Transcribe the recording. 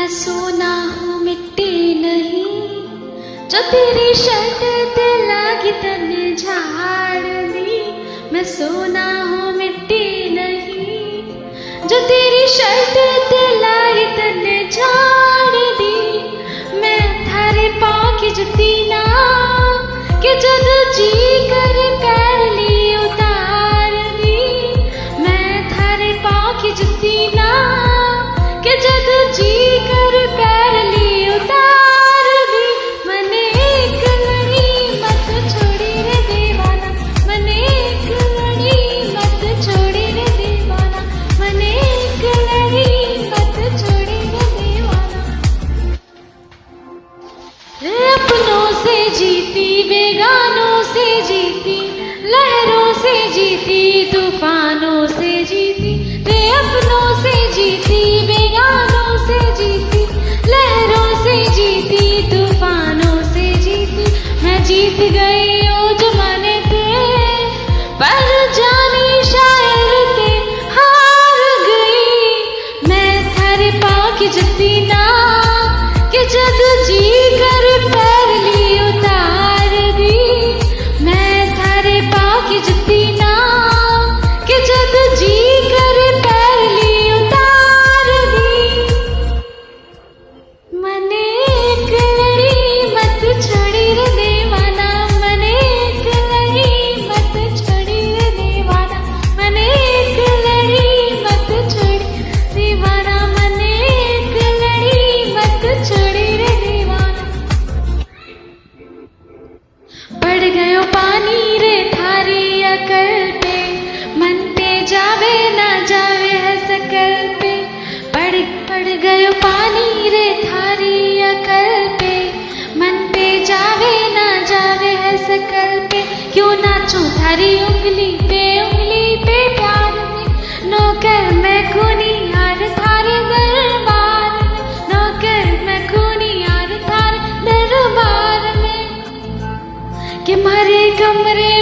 मैं सोना हूँ मिट्टी नहीं, जो तेरी शर्ट ते लागी तने झाड़ दी। मैं सोना हूँ मिट्टी नहीं, जो तेरी शर्ट ते लागी तने झाड़ दी। मैं थारे पाँव की जुती ना कि जद जी कर पैर ली उतार दी। मैं थारे पाँव की जुती ना कि जद जी कर पैर ली उतार दी। मने एक लड़ी मत छोड़ी रे दीवाना, मने एक लड़ी मत छोड़ी रे दीवाना, मने एक लड़ी मत छोड़ी रे दीवाना। रे अपनों से जीती, बेगानों से जीती, लहरों से जीती, तूफानों से जीती। रे अपनों से जीती, बेगानों से जीती, लहरों से जीती, तूफानों से जीती। मैं जीत गई ओ जमाने ते, पर जानी शायर ते हार गई। मैं थारे पाँव की जुती ना कि जद जी कर पैर ली उतार दी। मैं थारे पाँव की जुती ना कि जद जी कर पैर ली उतार दी। मने एक लड़ी मत छोड़ी रे दीवाना, मने एक लड़ी मत छोड़ी रे दीवाना, मने एक लड़ी मत छोड़ी दीवाना, मने एक लड़ी मत छोड़ी रे दीवाना। पड़ गयो पानी रे थारी अकल पे, मन पे जावे ना जावे है सकल पे। पड़ गयो पानी रे थारी अकल पे, मन पे जावे ना जावे है सकल पे। क्यों नाचूं थारी उंगली पे प्यार में, नौकर मैं खूनी यार थारे दरबार में, नौकर मैं खूनी यार थारे दरबार में। कि मारे कमरे